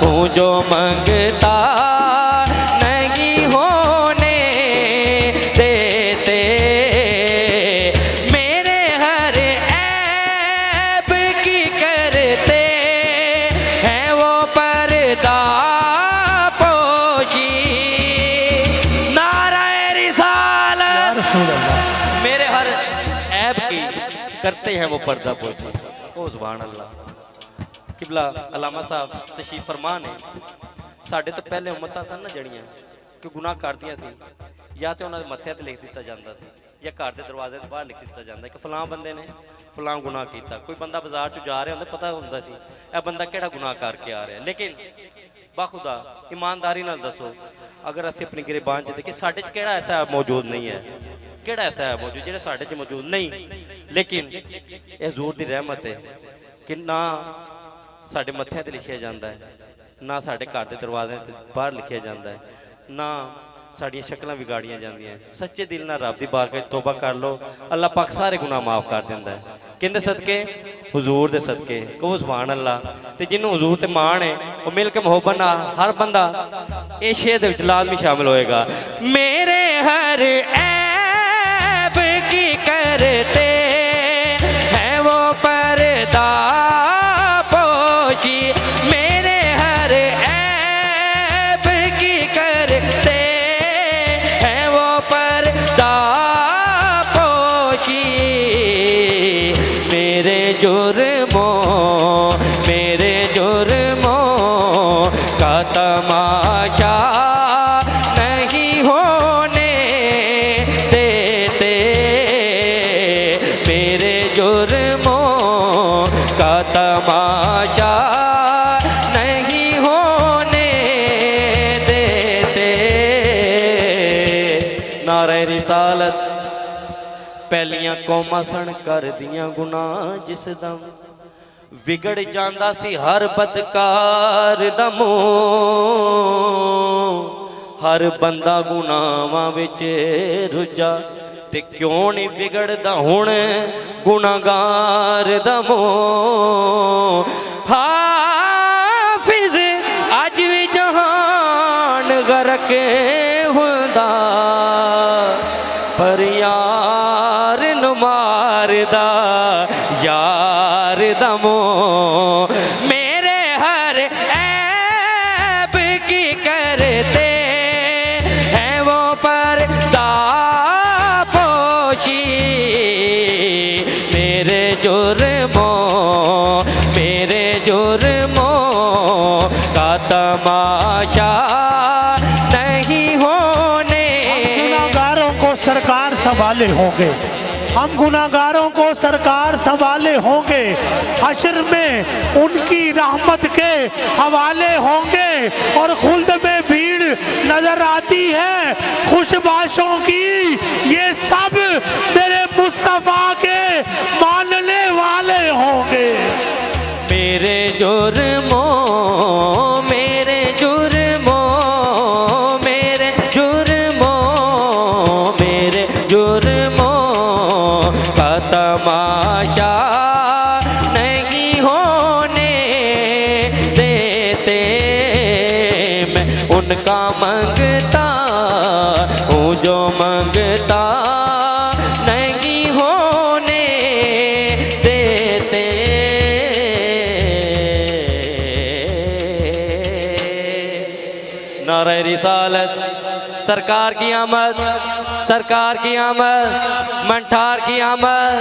हूँ जो मांगता नहीं होने देते। मेरे हर ऐब की करते हैं वो पर्दा पोशी। नाराए रिसालत। मेरे हर ऐब की करते हैं वो पर्दा पोशी। ओ सुभान अल्लाह। किबला अलामा साहब तशरीफ फरमा ने साढ़े तो पहले उम्मतां सन ना जड़ियां कि गुनाह करदियां सी, या तो उन्होंने मत्थे ते लिख दिता जाता सी या घर के दरवाजे के बाहर लिख दिता जाता कि फलां बंदे ने फलां गुनाह किया। कोई बंदा बाजार चो जा रहा होंदा पता होंदा सी यह बंदा किहड़ा गुनाह करके आ रहा है। लेकिन बाखुदा ईमानदारी नाल दसो, अगर असीं अपनी गिरबान च देखिए साढ़े च किहड़ा ऐसा मौजूद नहीं है, किहड़ा ऐसा है मौजूद जिहड़ा साढ़े च मौजूद नहीं। लेकिन यह हज़ूर दी रहमत है कि ना साढ़े मत्थों ते लिखिया जाता है, ना साढ़े घर के दरवाजे बाहर लिखिया जाता है, ना साड़ियाँ शक्लां बिगाड़ियां जांदियां। सच्चे दिल नाल रब दी बारगाह तौबा कर लो, अल्लाह पाक सारे गुनाह माफ़ कर दिंदा है। किंदे सदके? हुजूर दे सदके। कहो सुभान अल्लाह। ते जिन्हों हुजूर ते मान है वो मिल के मोहब्बत नाल हर बंदा इस शेर दे विच लाजमी शामिल होएगा। मेरे हर ऐब की करते हैं वो पर्दा पोशी। मेरे हर ऐब की करते हैं वो पर्दा पोशी। मेरे जुर्मों का तमाशा नहीं होने देते। मेरे जुर्मों का तमाशा नहीं होने देते। नारे रिसालत। पहलियां कौमां सन कर दियां गुनाह जिस दम विगड़ जांदा सी हर बदकार दा मुंह। हर बंदा गुनाहां विच रुझा ते क्यों नहीं बिगड़दा हुण गुनाहगार दा मुंह। हाफिज अज भी जहान गरक हुंदा पर यार नूं मारदा यार दमो। मेरे हर ऐब की करते हैं वो पर्दा पोशी। मेरे जुर्मों का तमाशा नहीं होने। गुनाहगारों को सरकार संभाले होंगे, हम गुनाहगारों को सरकार संभाले होंगे। हश्र में उनकी रहमत के हवाले होंगे और खुल्द में भीड़ नजर आती है खुशबाशों की। ये सब मेरे मुस्तफा के मानने वाले होंगे। मेरे जुर्मों का तमाशा नहीं होने देते। मैं उनका मांगता हूँ जो मांगता नहीं होने देते। नारे रिसालत। सरकार की आमद, सरकार की आमद, मंठार की आमद,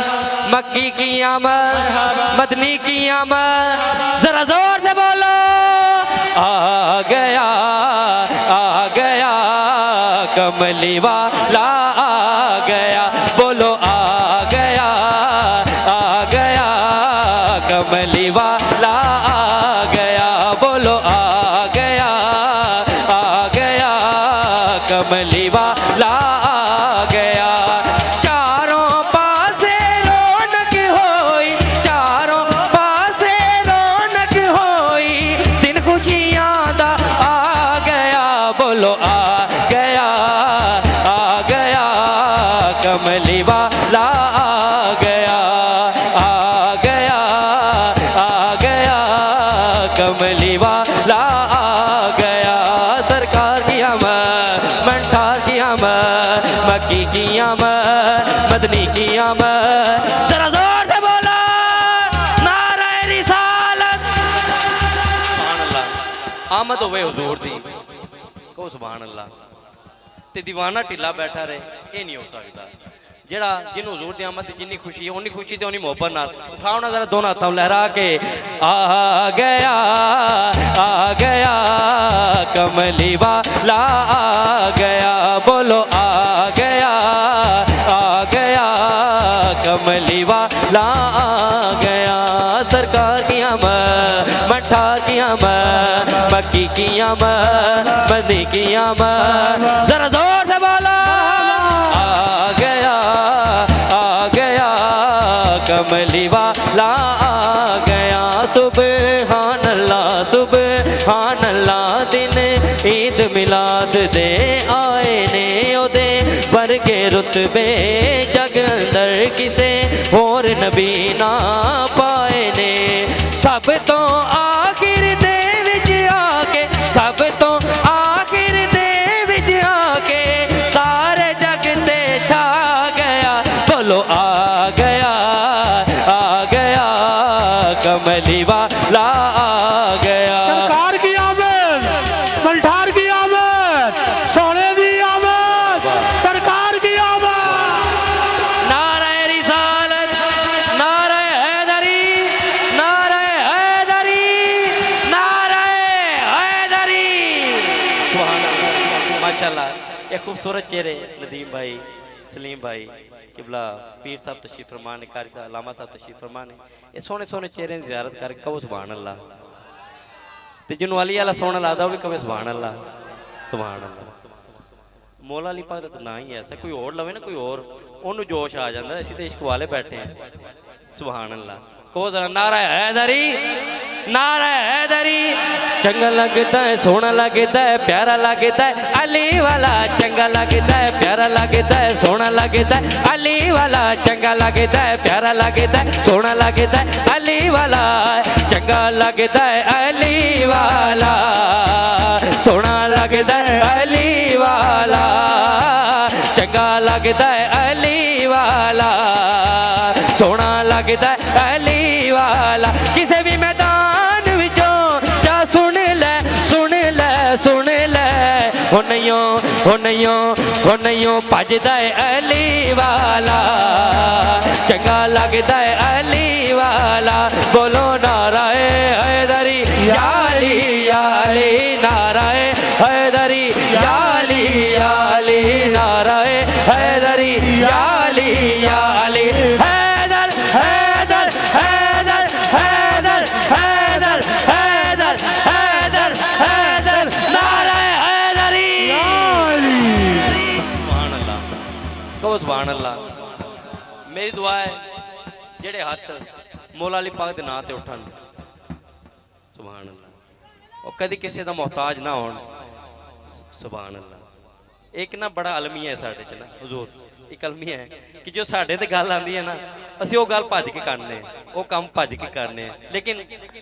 मक्की की आमद, मदनी की आमद। जरा जोर से बोलो आ गया कमली वाला आ गया। बोलो आ गया कमली वाला आ गया। बोलो आ गया कमली वाला आ गया। चारों पासे रौनक होई, चारों पासे रौनक होई, दिन खुशियां दा आ गया। बोलो आ गया कमली वाला आ गया कमली वाला वाला आ गया। सरकार की आमद, मंठार की आमद, मक्की की आमद, मदनी की आमद। जरा जोर से बोला नारे रिसालत। सुभान अल्लाह। आमद होवे हुजूर दी, कहो सुभान अल्लाह। ते दीवाना ढिला बैठा रहे, ये नहीं हो सकता। जेड़ा जिन्हों हजूर दी आमद जिन्नी खुशी है, उन्नी खुशी तो उन्नी मोहब्बत नाल उठाओ ना जरा दोनों हाथों लहरा के। आ गया कमली वाला आ गया। बोलो आ गया कमली वाला आ गया। सरकार की आमद, मठार की आमद, मक्की की आमद, मदनी की आमद। जरा जोर से बोलो कमली वाला आ गया। सुबहान अल्लाह, सुबहान अल्लाह। दिन ईद मिलाद दे आए ने, ओदे वर्गे रुतबे जग अंदर किसे होर नबी ना पाए ने। सब तो आखिर दे विच आके, सब तो आखिर दे विच आके सारे जग ते छा गया। बोलो आ कमली वाला आ गया। सरकार की आमद, मल्ठार की आमद, सोने दी आमद, सरकार की आमद। नारे रिसालत, नारे हैदरी, नारे हैदरी, नारे हैदरी। सुभान अल्लाह, माशाल्लाह। ये खूबसूरत चेहरे नदीम भाई, सलीम भाई किबला, पीर साहब तशरीफ फरमा ने, कारी साहब लामा साहब तशरीफ फरमा ने। ये सोने सोने चेहरे की ज़ियारत करके कहो सुभान अल्लाह। तो जिन्हों अली वाला सोना लादा वो भी कहे सुभान अल्लाह, सुभान अल्लाह। मौला अली पाक का ना ही ऐसा, कोई और लवे ना कोई और, उन्होंने जोश आ जाता है। असीं तो इश्क वाले बैठे हैं। सुभान अल्लाह। कहो जरा नारा हैदरी, नारा हैदरी। चंगा लगता है, सोना लगता है, प्यारा लगता है अली वाला। चंगा लगता है, प्यारा लगता है, सोना लगता है अली वाला। चंगा लगता है, प्यारा लगता है, सोना लगता है अली वाला। चंगा लगता है अली वाला, सोना लगता है अली वाला। चंगा लगता है अली वाला, सोना लगता है अली वाला। किसी भी मैदान विचों जा सुन ले, सुन ले, सुन ले। हो नहीं भजदा है अली वाला। चंगा लगता है अली वाला। बोलो नाराए हैदरी याली याली, नाराए हैदरी याली याली, नाराए हैदरी याली याली। हैदर हैदर हैदर हैदर हैदर हैदर हैदर हैदर, नाराए हैदरी। सुभान अल्लाह, कहो सुभान अल्लाह। मेरी दुआ है जेड़े हाथ मौला अली पाक दे नाम ते उठन, सुभान अल्लाह, और कदी किसी का मोहताज ना हो। सुभान अल्लाह। एक ना बड़ा अलमिया है साढ़े च ना हुजूर, एक अलमिया है कि जो साढ़े ते गल आंदी है ना, असीं वो गल भज के करने, वो काम भज के करने। लेकिन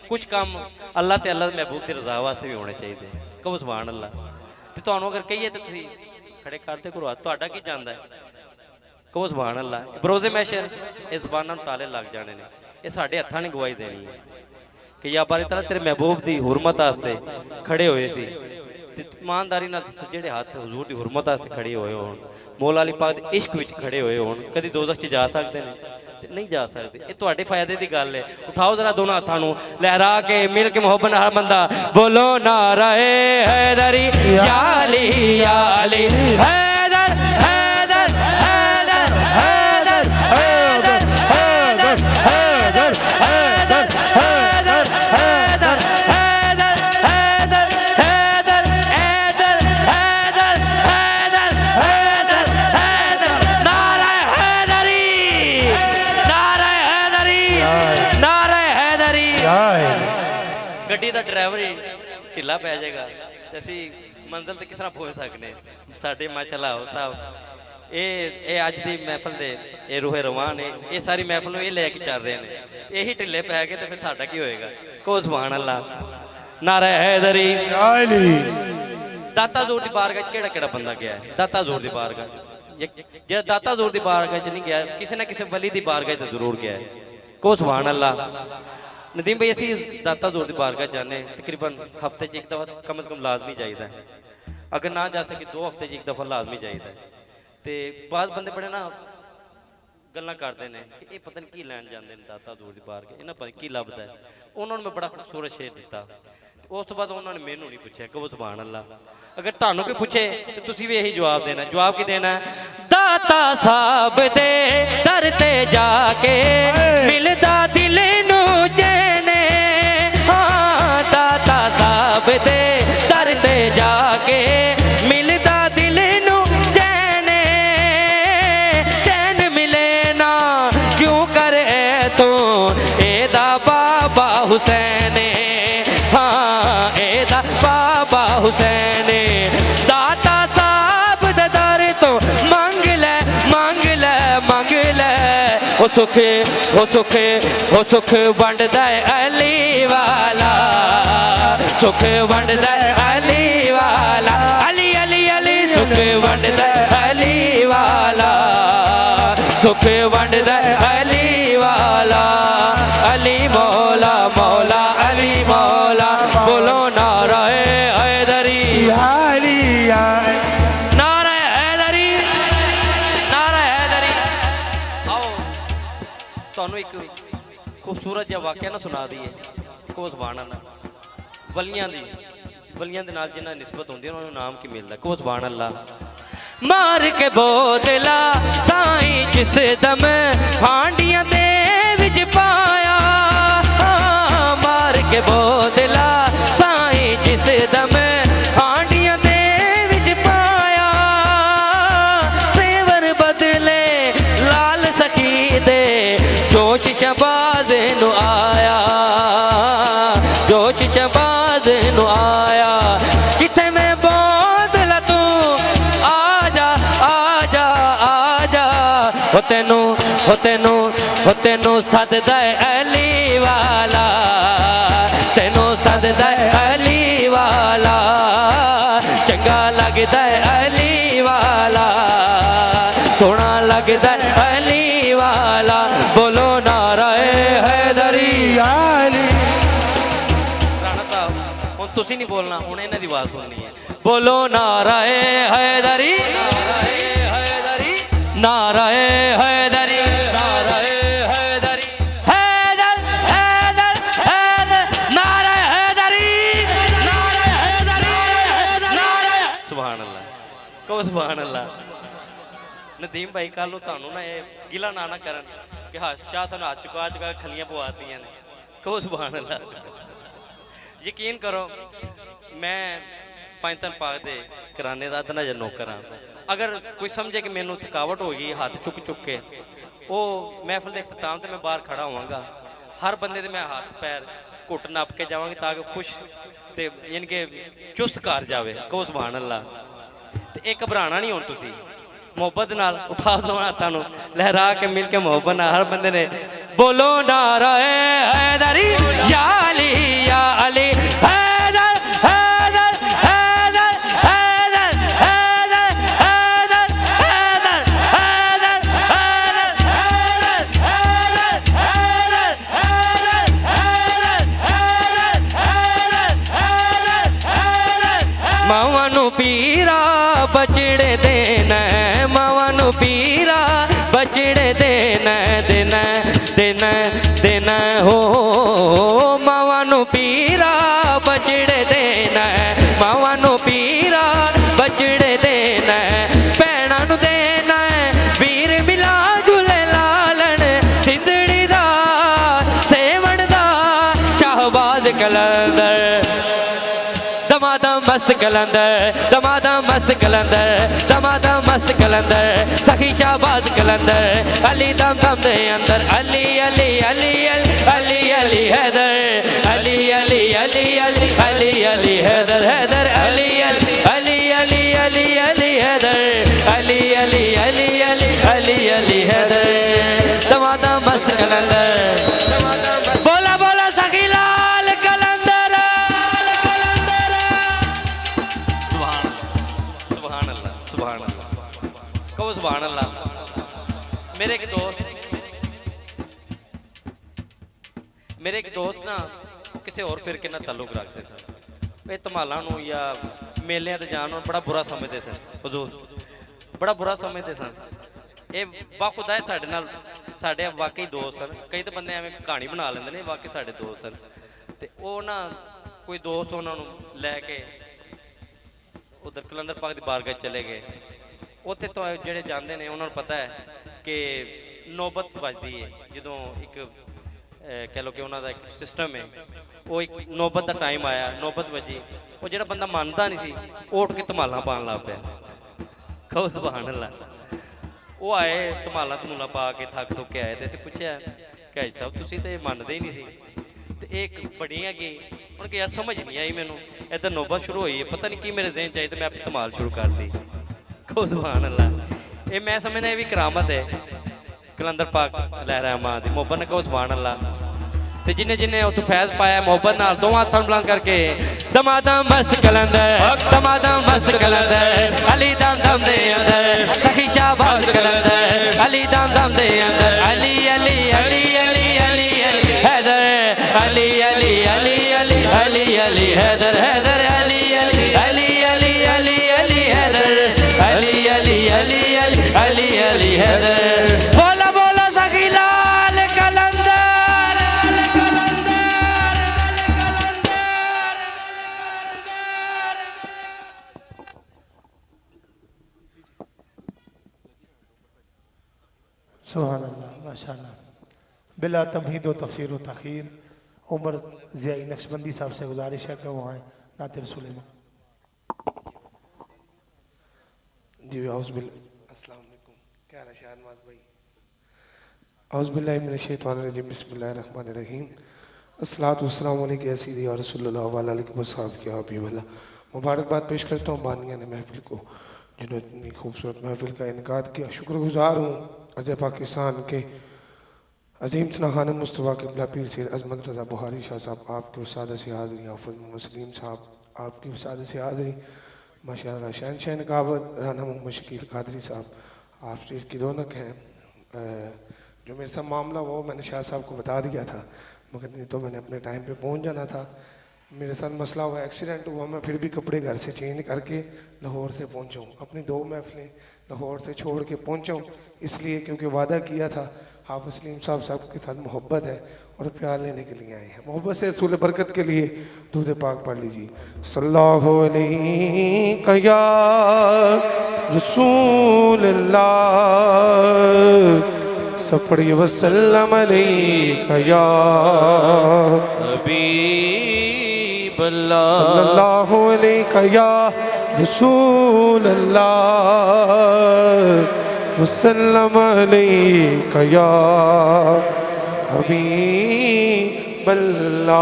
कुछ काम अल्लाह ते अल्लाह दे महबूब दी रज़ा वास्ते भी होने चाहिए। कहो सुभान अल्लाह। ते तुहानूं अगर कहिए तो तुसीं खड़े करते करो, तुहाडा की जांदा है। कहो सुभान अल्लाह। बरोज़े महशर इस ज़बानां नूं ताले लग जाने ने। ये साढ़े हत्थां ने गवाही देनी है कि या बारी तआला तेरे महबूब दी हुरमत वास्ते खड़े होए सी। ईमानदारी नाल जेड़े हाथ हुजूर दी हुरमत वास्ते खड़े होए होण, मौला अली पाक दे इश्क विच खड़े होए होण, कदी दोज़ख च जा सकदे ने? नहीं जा सकते। ये तुहाडे फायदे दी गल है। उठाओ जरा दोनों हाथां नूं लहरा के मिल के मोहब्बत हर बंदा बोलो नाराए हैदरी याली याली। हैदर हैदर हैदर हैदर हैदर हैदर हैदर हैदर हैदर हैदर हैदर हैदर हैदर हैदर हैदर हैदर हैदर हैदर। नाराए हैदरी, नाराए हैदरी, नाराए हैदरी। गड्डी दा ड्राइवर ही ढिला पै जाएगा ते असीं मंजिल ते किस तरह पहुंच सकने। साडे माशाअल्लाह साहब ये अज दी महफिल दे ये रूहे रवान ने, ये सारी महफिल नूं ये लैके चल रहे हैं। यही ढिले पै गए तो फिर साडा की होएगा। कहो सुभान अल्लाह। नारा हैदरी। अली दाता जोर की बारगाह केड़ा केड़ा बंदा गया है दाता जोर की बारगाह जो दाता जोर की बारगाह च नहीं गया किसी ना किसी वली की बारगाह तो जरूर गया है को सुभान अल्लाह। नदीम भाई असी दाता जोर की बारगाह जाने तकरीबन हफ्ते च एक दफा कम से कम लाजमी चाहिए अगर ना जा सके 2 हफ्ते च एक दफा लाजमी चाहिए तो बाद बंदे बड़े ना गल्लां करते हैं कि ये पता नहीं की लैन जाते हैं दाता जोर की बारगाह इन्हें पता की लभदा है उन्होंने मैं बड़ा खूबसूरत शेर दिता उस तो बाद उन्होंने मैनू नहीं पूछा कहो सुभान अल्लाह। अगर तुहानू कोई पूछे तो तुसी भी यही जवाब देना जवाब की देना दाता साहब दे दर ते जाके मिलदा दिल नू चैन हाँ दाता साहब दे दर ते जाके मिलदा दिल नू चैन चैन मिले ना क्यों करे तू एदा बाबा हुसैन हाँ एदा बाबा हुसैन दाता साहब दर तो मंग ले ओ सुख वंड दे अली वाला सुख वंड दे अली वाला अली अली अली सुख वंड दे अली वाला सुख वंड दे अली वाला अली मौला मौला अली मौला बोलो नारा हैदरी अली नारा हैदरी नारा हैदरी। आओ तुहानू एक खूबसूरत जिहा वाक़या ना सुना दईए को सुभान अल्लाह। वलियां दे नाल जिन्हां दी निस्बत हुंदी है उन्हां नूं नाम की मिलदा को सुभान अल्लाह। मार के बोतला साईं जिस दम हांडियां दे विच पाया मार के बोतला साईं जिस दम हांडियां दे विच पाया सेवर बदले लाल सखी दे जोश शबाज नू आया जोश शबाज नू आया किथे मैं बोतला तू आजा आजा आजा हो तेनू सददा अली वाला तेनू सददा अली वाला चंगा लगदा अली वाला सोहना लगदा अली वाला बोलो नारा हैदरी अली राणा साहब हुण तुसीं नहीं बोलना हुण इन्हां दी आवाज़ सुननी है बोलो नारा हैदरी नारा हैदरी नारा हैदरी हैदर हैदर हैदर नारा हैदरी नारा हैदरी नारा सुभान अल्लाह कहो सुभान अल्लाह। नदीम भाई कल नूं तुहानू ना ये गिला ना करन कि हाँ शाह सानू हाथ चुका चुका खलियां पवातियां ने कहो सुभान अल्लाह। यकीन करो मैं पंजतन पाक दे कराने दा अद्धा नज़र नौकर हाँ अगर कोई समझे कि मैनू थकावट हो गई हाथ चुक चुक के वो महफिल के अख्ताम तो मैं बाहर खड़ा होवांगा हर बंदे दे मैं हाथ पैर घुट नप के जावांगी ताकि खुश ते यानी कि चुस्त कर जावे कहो सुभान अल्लाह। ते एक घबराना नहीं हुण तुसीं मोहब्बत नाल उठा दो हाथां नूं लहरा के मिल के मोहब्बत नाल हर बंदे ने बोलो नारा हैदरी या अली हैदर हैदर हैदर हैदर हैदर हैदर हैदर हैदर हैदर मावां नूं पीरा बचड़े देना मावां नूं पीरा बचड़े देना देना देना देना हो मावां नूं पीरा बचड़े देना मावां नूं पीरा बचड़े देना भैणां नूं देना वीर मिला झूले लालन सिंधड़ी दा सेवण दा शाहबाज कलंदर दमादम मस्त कलंदर दमादम मस्त कलंदर दमादम मस्त कलंदर सखी शाहबाज कलंदर अली दम दम दे अंदर अली अली अली अली अली हैदर अली अली अली अली अली अली हैदर हैदर अली अली अली अली अली अली हैदर अली अली अली अली अली अली हैदर दमादम मस्त कलंदर बोला बोला सखी लाल कलंदर कहो सुभान अल्लाह। मेरे एक दोस्त ना किसी और फिरके नाल ताल्लुक रखते थे, ये धमालां नूं या मेलिਆਂ ते जाण नूं बड़ा बुरा समझते सन, हुजूर बड़ा बुरा समझते सन। ये बाखुदा है साडे नाल, साडे वाकई दोस्त सन। कई तो बंदे एवें कहानी बना लेंदे ने, वाकई साडे दोस्त सन। ते ओह ना कोई दोस्त उन्होंने लैके उधर कलंदर पाक की बारगाह चले गए। उत्थे तो जेडे जाते हैं उन्होंने पता है कि नौबत बजती है जो एक कह लो कि उन्होंने एक सिस्टम है, वो एक नौबत का टाइम आया, नौबत बजी, वो जो बंदा मानता नहीं सी वो उठ के धमाला पान लग पाया। कहो सुभान अल्लाह। वो आए धमाला धमूला पा के थक थुक के आए तो असीं पुछया कि भाई साहब तुसीं तो मनदे ही नहीं सी, तो एक बड़ी हैगी उन्होंने यार समझ नहीं आई मैनू, इधर नौबत शुरू हुई है, पता नहीं की मेरे जहन चाहिए, तो मैं अपनी धमाल शुरू कर दी। कहो सुभान अल्लाह। ये मैं समझना ये भी करामत है कलंदर पाक लहरा मां दी मोहब्बत ने। कहो सुभान अल्लाह। ते जिन्हें जिन्हें उतो फैज पाया मोहब्बत नाल दो हाथों बुलंद करके दमादम मस्त कलंदर, दमादम मस्त कलंदर, अली दम दम दे अंदर, सखी शाहबाज कलंदर, अली दम दम दे अंदर, अली अली अली अली अली अली हैदर, अली अली अली अली अली अली हैदर, हैदर अली अली अली अली अली अली हैदर, अली अली अली अली अली अली हैदर। बोला बोला सखी लाल कलंदर। सुभान अल्लाह, माशाअल्लाह। बिला तमहीद व तफसीर व तखीर उमर ज़ियाई नक्शबंदी साहब से गुजारिश है कि वो आए नाते रसूल में। जी अस्सलाम वालेकुम, क्या हाल है शाहनवाज भाई? औज़ुबिल्लाहि मिनश शैतानिर रजीम, बिस्मिल्लाहिर रहमानिर रहीम, अस्सलातु वस्सलामु अलैका या सय्यदी या रसूलल्लाह व अला आलिहि व सहाबिहि या हबीबल्लाह। मुबारकबाद पेश करता हूँ बानिया ने महफिल को जिन्होंने इतनी खूबसूरत महफिल का इनकाद किया। शुक्रगुजार हूँ अजय पाकिस्तान के अजीम तना खान मुस्तफ़ा किबला पीर सैयद अज़मत रज़ा बुहारी शाह साहब, आपके वसादत से हाज़िरी, हाफ़िज़ मोहम्मद सलीम साहब आपकी वसादत से हाज़िरी, माशाअल्लाह शहनशाह नकाबत राना मोहम्मद शकील कादरी साहब, आप चीज़ की रौनक हैं। जो मेरे साथ मामला वो मैंने शाह साहब को बता दिया था, मगर नहीं तो मैंने अपने टाइम पे पहुंच जाना था। मेरे साथ मसला हुआ, एक्सीडेंट हुआ, मैं फिर भी कपड़े घर से चेंज करके लाहौर से पहुंचा हूँ। अपनी 2 महफिलें लाहौर से छोड़ के पहुंचा हूँ, इसलिए क्योंकि वादा किया था। हाफ़िज़ सलीम साहब के साथ मोहब्बत है और प्यार लेने के लिए आए हैं। मोहब्बत से रसूल बरकत के लिए दूध पाक पढ़ लीजिए। सल्लल्लाहु अलैहि या रसूल अल्लाह, सब पढ़िए वसल्लम अलैका या हबीब अल्लाह, सल्लल्लाहु अलैका या रसूल अल्लाह, वसल्लम अलैका या हबीब अल्लाह।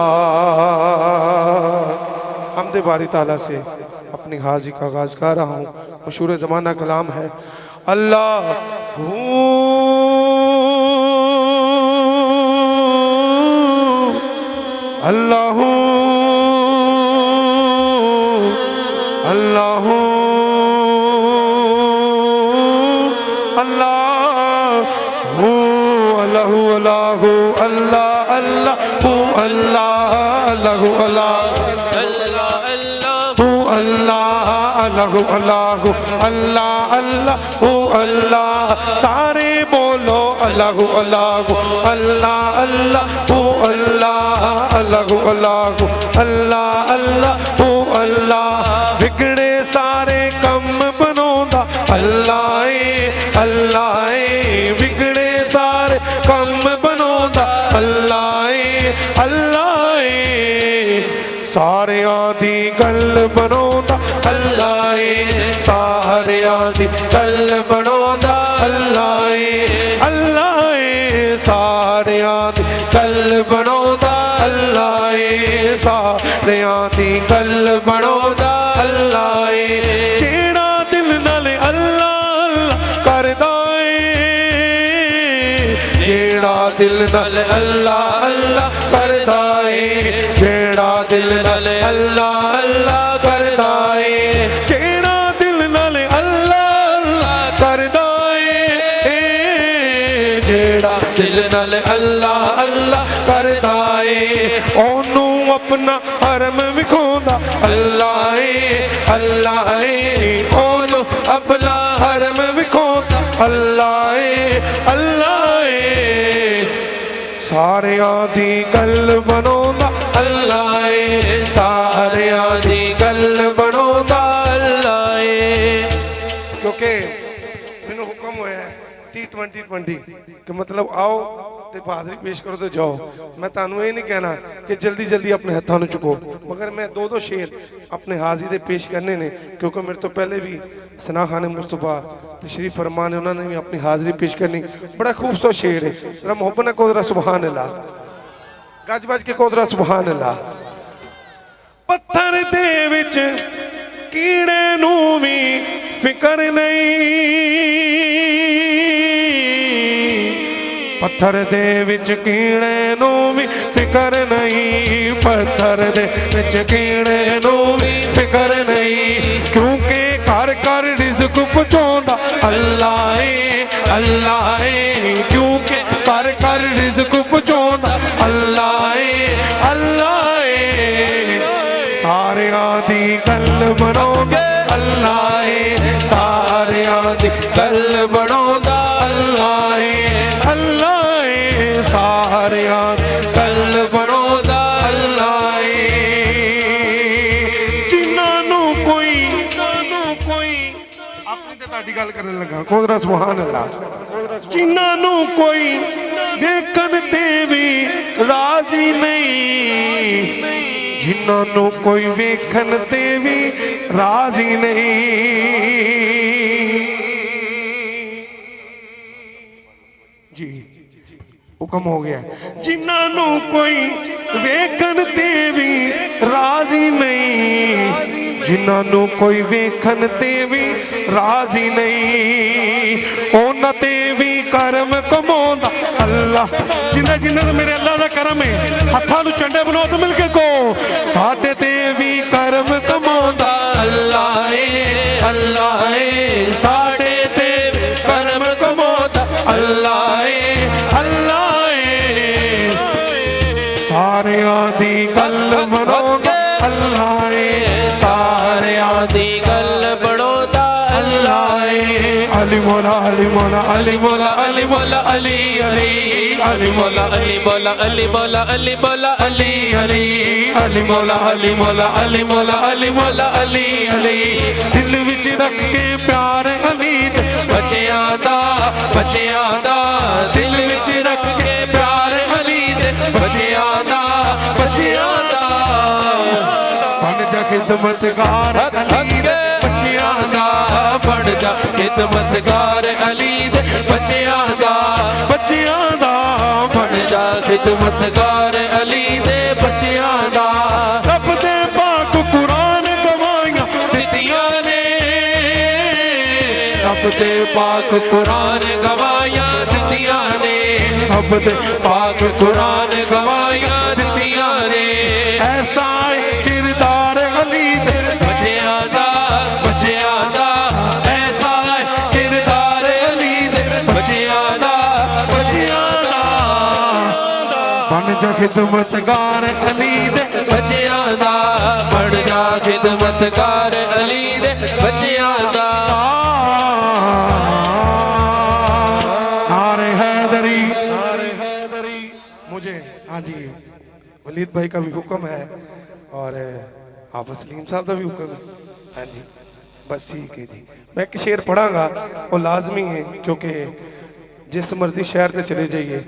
हमद बारी ताला से अपनी हाज़ी का आगाज़ कर रहा हूँ। मशहूर ज़माना कलाम है अल्लाह अल्लाह अल्लाह अल्लाह अल्लाह अल्लाह अल्लाह अल्लाह अल्लाह अल्लाह, सारे बोलो अल्लाह अल्लाह अल्लाह अल्लाह अल्लाह अल्लाह अल्लाह अल्लाह, बिगड़े सारे कम बनोंदा अल्लाह अल्लाह, बिगड़े सारे कम बनोंदा अल्लाह अल्लाह, सारे आदि गल बनोंदा अल्लाह, सारे आदि गल बनोंदा अल्लाह अल्लाह, सारे आदि गल बनोंदा अल्लाह, सारे आदि गल बनोंदा अल्लाह, जेड़ा दिल नाल अल्लाह अल्लाह करदा जेड़ा दिल नाल अल्लाह अल्लाह करदा है, जेड़ा दिल नाल अल्लाह अल्लाह करदा है, जेड़ा दिल नाल अल्लाह अल्लाह करदा अल्लाह अल्लाह करदा ए ओनू अपना हरम विखाउंदा अल्लाह ए ओनू अपना हरम विखाउंदा अल्लाह ए सारियां दी गल बनाउंदा अल्लाह ए सारियां दी गल बनाउंदा अल्लाह ए क्योंकि मैनू हुक्म होया है T20 कि मतलब आओ ते बहादरी पेश करो तो जाओ मैं तानू ये नहीं कहना कि जल्दी जल्दी अपने हत्थों में चुको मगर मैं दो शेर अपने हाजी दे पेश करने ने क्योंकि मेरे तो पहले भी सना खान मुस्तफा तशरीफ फरमा ने उन्होंने भी अपनी हाजिरी पेश करनी बड़ा खूबसूरत शेर है जरा मोहब्बत को जरा सुभान अल्लाह गज बज के को जरा सुभान अल्लाह पत्थर दे विच कीड़े नू भी फिक्र नहीं पत्थर दे विच कीड़े नू भी फिक्र नहीं पत्थर दे विच कीड़े नू भी फिक्र नहीं क्योंकि घर घर रिज़्क़ पहुंचाउंदा अल्लाह है क्योंकि घर घर रिज़्क़ पहुंचाउंदा अल्लाह है सारियां दी गल बनाउंदा अल्लाह है सारियां दी गल बनाउंदा अल्लाह है सारियां गल बनाउंदा अल्लाह जिन्हां नू कोई अपनी ते ताड़ी गल करन लगा कोदरा सुभान अल्लाह जिन्हां नू कोई देखन ते भी राजी नहीं जिन्हां नू कोई वेखन ते भी राजी नहीं जी हुक्म हो गया जिन्हां नू कोई वेखन ते भी राजी नहीं जिन्हां नू कोई वेखन ते भी राजी नहीं उन्हां ते भी करम कमाउंदा अल्लाह जिन्हां जिन्हां मेरे अल्लाह दा करम है हत्थां नू चंडे बनाओ तो मिलके को साडे ते भी करम कमाउंदा अल्लाह है साडे ते करम कमाउंदा अल्लाह है सारियां दी गल बनाउंदा अल्लाह है सारियां दी गल बनाउंदा अल्लाह है अली मौला अली मौला अली मौला अली मौला अली अली अली मौला अली मौला अली मौला अली मौला अली अली अली मौला अली मौला अली मौला अली मौला अली अली दिल विच रख के प्यार अली बच्चियां दा दिल विच रख के प्यार अली दे बच्चियां दा बन जा खिदमतगार अली दे बच्चियां दा बन जा खिदमतगार अली दे बच्चियां दा बन जा खिदमतगार अली दे बच्चियां दा रब दे पाक कुरान गवाइयां दित्तियां ने रब दे पाक कुरान गवाइयां दित्तियां ने रब दे पाक कुरान गवाइयां दित्तियां ने ऐसा किरदार अली दे बच्चियां दा ऐसा किरदार अली दे बच्चियां दा बन जा खिदमतगार अली दे बच्चियां दा बन जा खिदमतगार अली दे बच्चियां दा नारे हैदरी मुझे हाँ जी वलीद भाई का भी हुक्म है और हाफिज सलीम साहब का भी हुक्म है हाँ जी बस ठीक है जी मैं एक शेर पढ़ांगा वो लाजमी है क्योंकि जिस मर्जी शहर से चले जाइए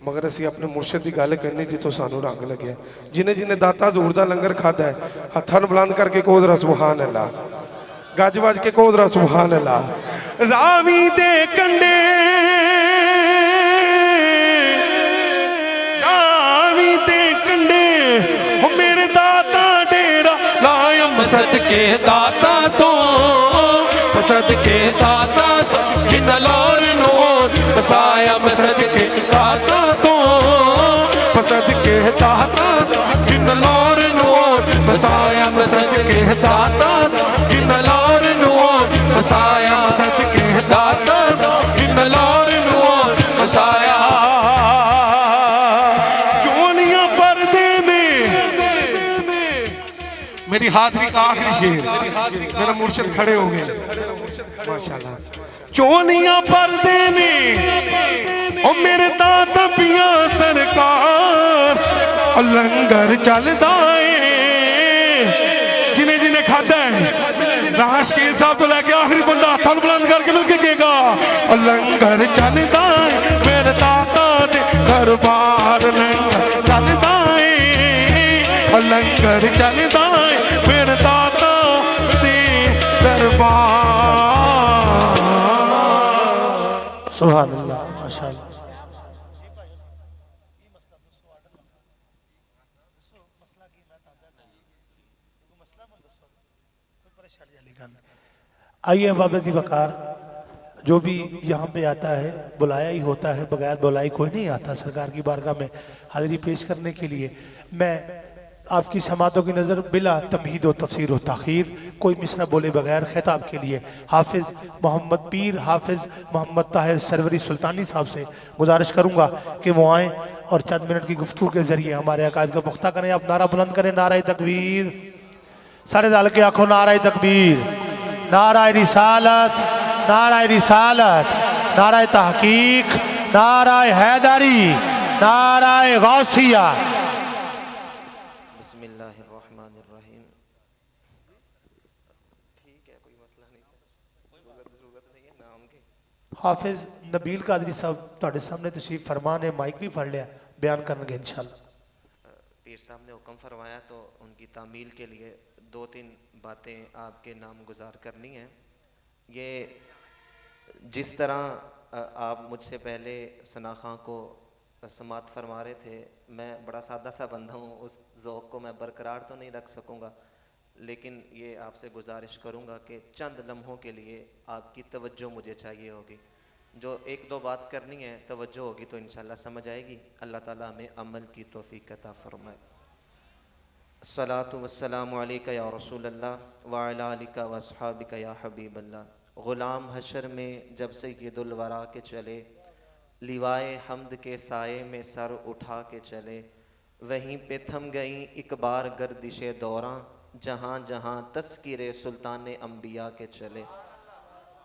मगर असी अपने मुर्शद की गल करनी जितों सानू रंग लग्या जिन्हें जिन्हें दाता हजूर दा लंगर खादा है हत्थां नूं बुलंद करके कहो जरा सुभान अल्लाह गज वज के कहो जरा सुभान अल्लाह रावी दे कंडे हो मेरे दाता डेरा लायम सदके दाता तो सदके दाता जिन लौर नूर बसाया सदके दाता तो सदके दाता जिन लौर नूर बसाया सदके दाता जिन लौर नूर बसाया सदके दाता जिन लौर नूर बसाया मेरी हाजिरी का आखिरी शेर, मेरा मुर्शिद खड़े हो गए माशाल्लाह। चोलियां पर्दे ने ओ मेरे दादा पिया सरकार, लंगर चलदा है जिन्हें जिन्हें खादा है। राह शकील साहब तो लेके आखिरी बंदा हाथ बुलंद करके मिलके कहेगा लंगर चलदा है मेरे दादा दे दरबार, लंगर चलदा है, लंगर चलदा है मेरे दादा दे दरबार। सुभान अल्लाह, माशाअल्लाह। आइए बाबती वकार, जो भी यहाँ पे आता है बुलाया ही होता है, बगैर बुलाई कोई नहीं आता सरकार की बारगाह में हाजिरी पेश करने के लिए। मैं आपकी समातों की नज़र बिला तमहीद व तफसीर व ताख़ीर कोई मिसरा बोले बगैर खिताब के लिए हाफिज़ मोहम्मद पीर हाफिज़ मोहम्मद ताहिर सरवरी सुल्तानी साहब से गुजारिश करूँगा कि वो आएँ और चंद मिनट की गुफ्तगू के ज़रिए हमारे अकायद को पुख्ता करें। आप नारा बुलंद करें, नारा तकबीर, सारे डाल के आंखों नारा तकबीर, नारा रिसालत, नारा रिसालत, नारा तहकीक, नारा हैदरी, नारा गौसिया। बिस्मिल्लाहिर्रहमानिर्रहीम। ठीक है, कोई मसला नहीं, ज़रूरत नहीं है नाम की। हाफिज नबील कादरी साहब तुहाडे सामने तशरीफ फरमान है, माइक भी फड़ लिया, बयान करेंगे इंशाल्लाह। पीर साहब ने हुक्म फरमाया तो उनकी तामील के लिए दो तीन बातें आपके नाम गुजार करनी है। ये जिस तरह आप मुझसे पहले सना खां को समात फरमा रहे थे, मैं बड़ा सादा सा बंदा हूँ, उस ज़ौक़ को मैं बरकरार तो नहीं रख सकूँगा, लेकिन ये आपसे गुजारिश करूँगा कि चंद लम्हों के लिए आपकी तवज्जो मुझे चाहिए होगी। जो एक दो बात करनी है तवज्जो होगी तो इंशाल्लाह समझ आएगी। अल्लाह ताला हमें अमल की तौफीक अता फरमाए। अस्सलातु वस्सलामु अलैका या रसूलल्लाह व अला आलिका व अस्हाबिका या हबीबल्लाह। ग़ुलाम हशर में जब सय्यदुल वरा के चले, लिवाए हम्द के साये में सर उठा के चले, वहीं पे थम गई एक बार गर्दिशे दौरां, जहाँ जहाँ तस्कीरे सुल्तान अंबिया के चले।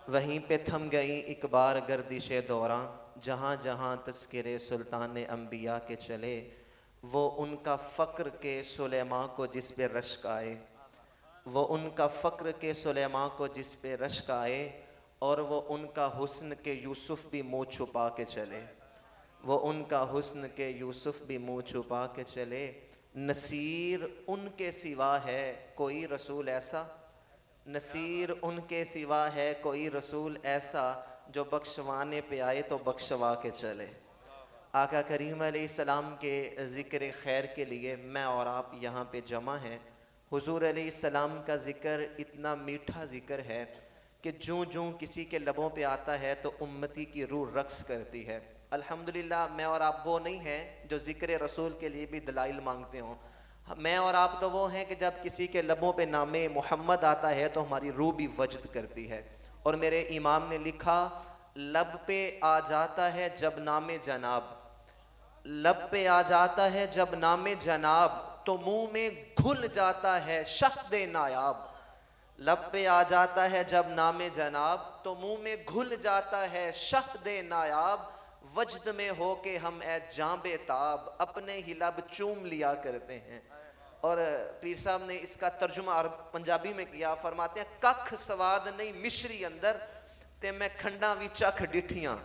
वहीं पे थम गई एक बार गर्दिशे दौरां, जहाँ जहाँ तस्कीरे सुल्तान अंबिया के चले। वो उनका फ़क्र के सुलेमा को जिस पे रश्क आए, वो उनका फ़क्र के सुलेमा को जिस पे रश्क आए, और वो उनका हुस्न के यूसुफ भी मुँह छुपा के चले, वो उनका हुस्न के यूसुफ भी मुँह छुपा के चले। नसीर उनके सिवा है कोई रसूल ऐसा, नसीर उनके सिवा है कोई रसूल ऐसा, जो बख्शवाने पे आए तो बख्शवा के चले। आका करीम अलैहिस्सलाम के ज़िक्र खैर के लिए मैं और आप यहाँ पे जमा हैं। हुज़ूर अलैहिस्सलाम का ज़िक्र इतना मीठा ज़िक्र है कि जूं जूं किसी के लबों पे आता है तो उम्मती की रूह रक्स करती है। अल्हम्दुलिल्लाह मैं और आप वो नहीं हैं जो ज़िक्र रसूल के लिए भी दलाइल मांगते हों। मैं और आप तो वो हैं कि जब किसी के लबों पे नामे मोहम्मद आता है तो हमारी रूह भी वजद करती है। और मेरे इमाम ने लिखा, लब पे आ जाता है जब नामे जनाब, लब पे आ जाता है जब नामे जनाब, तो मुंह में घुल जाता है शहद नायाब। लब पे आ जाता है जब नामे जनाब, तो मुंह में घुल जाता है शहद नायाब। वजद में हो के हम ए जांबे ताब, अपने ही लब चूम लिया करते हैं। और पीर साहब ने इसका तर्जुमा पंजाबी में किया, फरमाते हैं, कख सवाद नहीं मिश्री अंदर ते मैं खंडा भी चख डिठियां।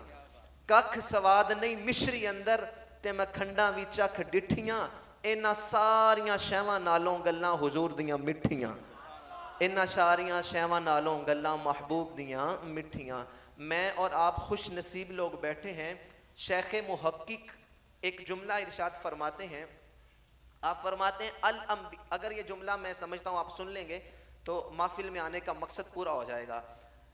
कख सवाद नहीं मिश्री अंदर ते मैं खंडा भी चख डिठियां। इन्हां सारियां शैवां नालों गल्लां हुजूर दियां मिठियां, इन्हां सारियां शैवां नालों गल्लां महबूब दियां मिठियां। मैं और आप खुश नसीब लोग बैठे हैं। शेख मुहक्किक एक जुमला इरशाद फरमाते हैं, आप फरमाते हैं अल अंबी, अगर ये जुमला मैं समझता हूँ आप सुन लेंगे तो महफिल में आने का मकसद पूरा हो जाएगा।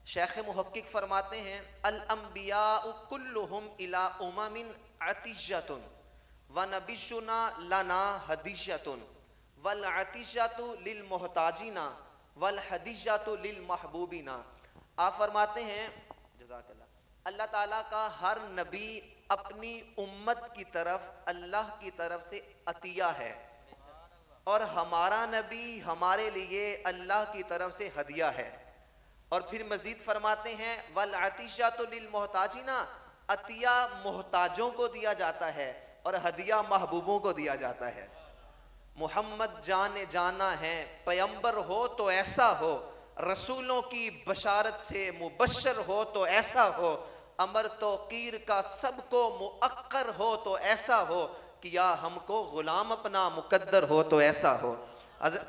शेख मुहक्किक फरमाते हैं, अल अंबिया कुल्लुहुम इला उममिन अतिशतुन व नबिशुना लना हदीशतुन वल अतिशतु लिल मोहताजिना वल हदीशतु लिल महबूबिना। आप फरमाते हैं, जज़ाकल्लाह, अल्लाह ताला का हर नबी अपनी उम्मत की तरफ अल्लाह की तरफ से अतिया है। और हमारा नबी हमारे लिए अल्लाह की तरफ से हदिया है। और फिर मजीद फरमाते हैं वल अतीशा तो लिल मोहताजीना, अतिया मोहताजों को दिया जाता है और हदिया महबूबों को दिया जाता है। मोहम्मद जाने जाना है, पैगंबर हो तो ऐसा हो, रसूलों की बशारत से मुबशर हो तो ऐसा हो, अमर तो कीर का सबको मुअक्कर हो तो ऐसा हो, कि या हमको गुलाम अपना मुकद्दर हो तो ऐसा हो।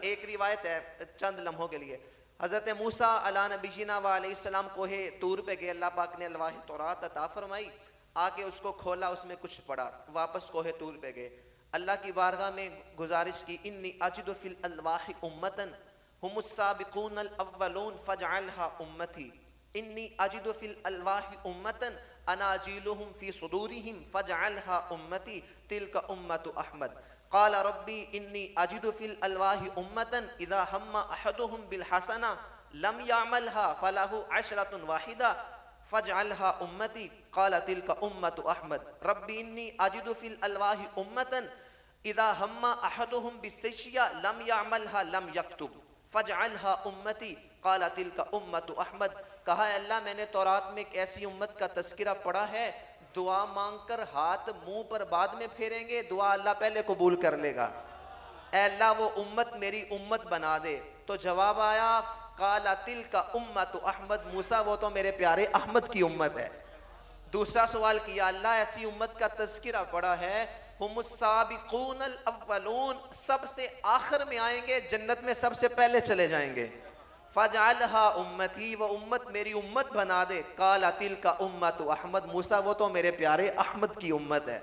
एक रिवायत है चंद लम्हों के लिए, हज़रत मूसा अला नबीना वालेहिस्सलाम कोहे तूर पे गए, अल्लाह पाक ने अलवाही तौरात अता फरमाई, आके उसको खोला, उसमें कुछ पढ़ा, वापस कोहे तूर पे गए, अल्लाह की बारगाह में गुजारिश की, इन्नी अजिदु फिल अलवाहि उम्मतन हुमुस साबिकूनल अव्वलून फजअलहा उम्मती, इन्नी अजिदु फिल अलवाहि उम्मतन अनाजीलुहुम फी सुदूरिहिम फजअलहा उम्मती तिलका उम्मतु अहमद। क़ाल रब्बी इन्नी अजिदु फिल अलवाहि उम्मतन इज़ा हम्मा अहदुहुम बिल हसना लम यअमलहा फलहु अशरतुन वाहिदा फजअलहा उम्मती। क़ाल तिलका उम्मतु अहमद। रब्बी इन्नी अजिदु फिल अलवाहि उम्मतन इज़ा हम्मा अहदुहुम बिस्सिया लम यअमलहा लम यक्तुब फजअलहा उम्मती। क़ाल तिलका उम्मतु अहमद। कहा अल्लाह मैंने तौरात में एक ऐसी उम्मत का तस्करा पढ़ा है, दुआ मांगकर हाथ मुंह पर बाद में फेरेंगे, दुआ अल्लाह पहले कबूल कर लेगा। अल्लाह वो उम्मत मेरी उम्मत बना दे। तो जवाब आया काला तिल का उम्मत अहमद, मूसा वो तो मेरे प्यारे अहमद की उम्मत है। दूसरा सवाल किया अल्लाह ऐसी उम्मत का तस्करा पड़ा है, हुमुस्साबिकूनल अव्वलून, सबसे आखिर में आएंगे, जन्नत में सबसे पहले चले जाएंगे। फजअलहा उम्मती, वो उम्मत मेरी उम्मत बना दे। काला तिल का उम्मत अहमद, मूसा वो तो मेरे प्यारे अहमद की उम्मत है।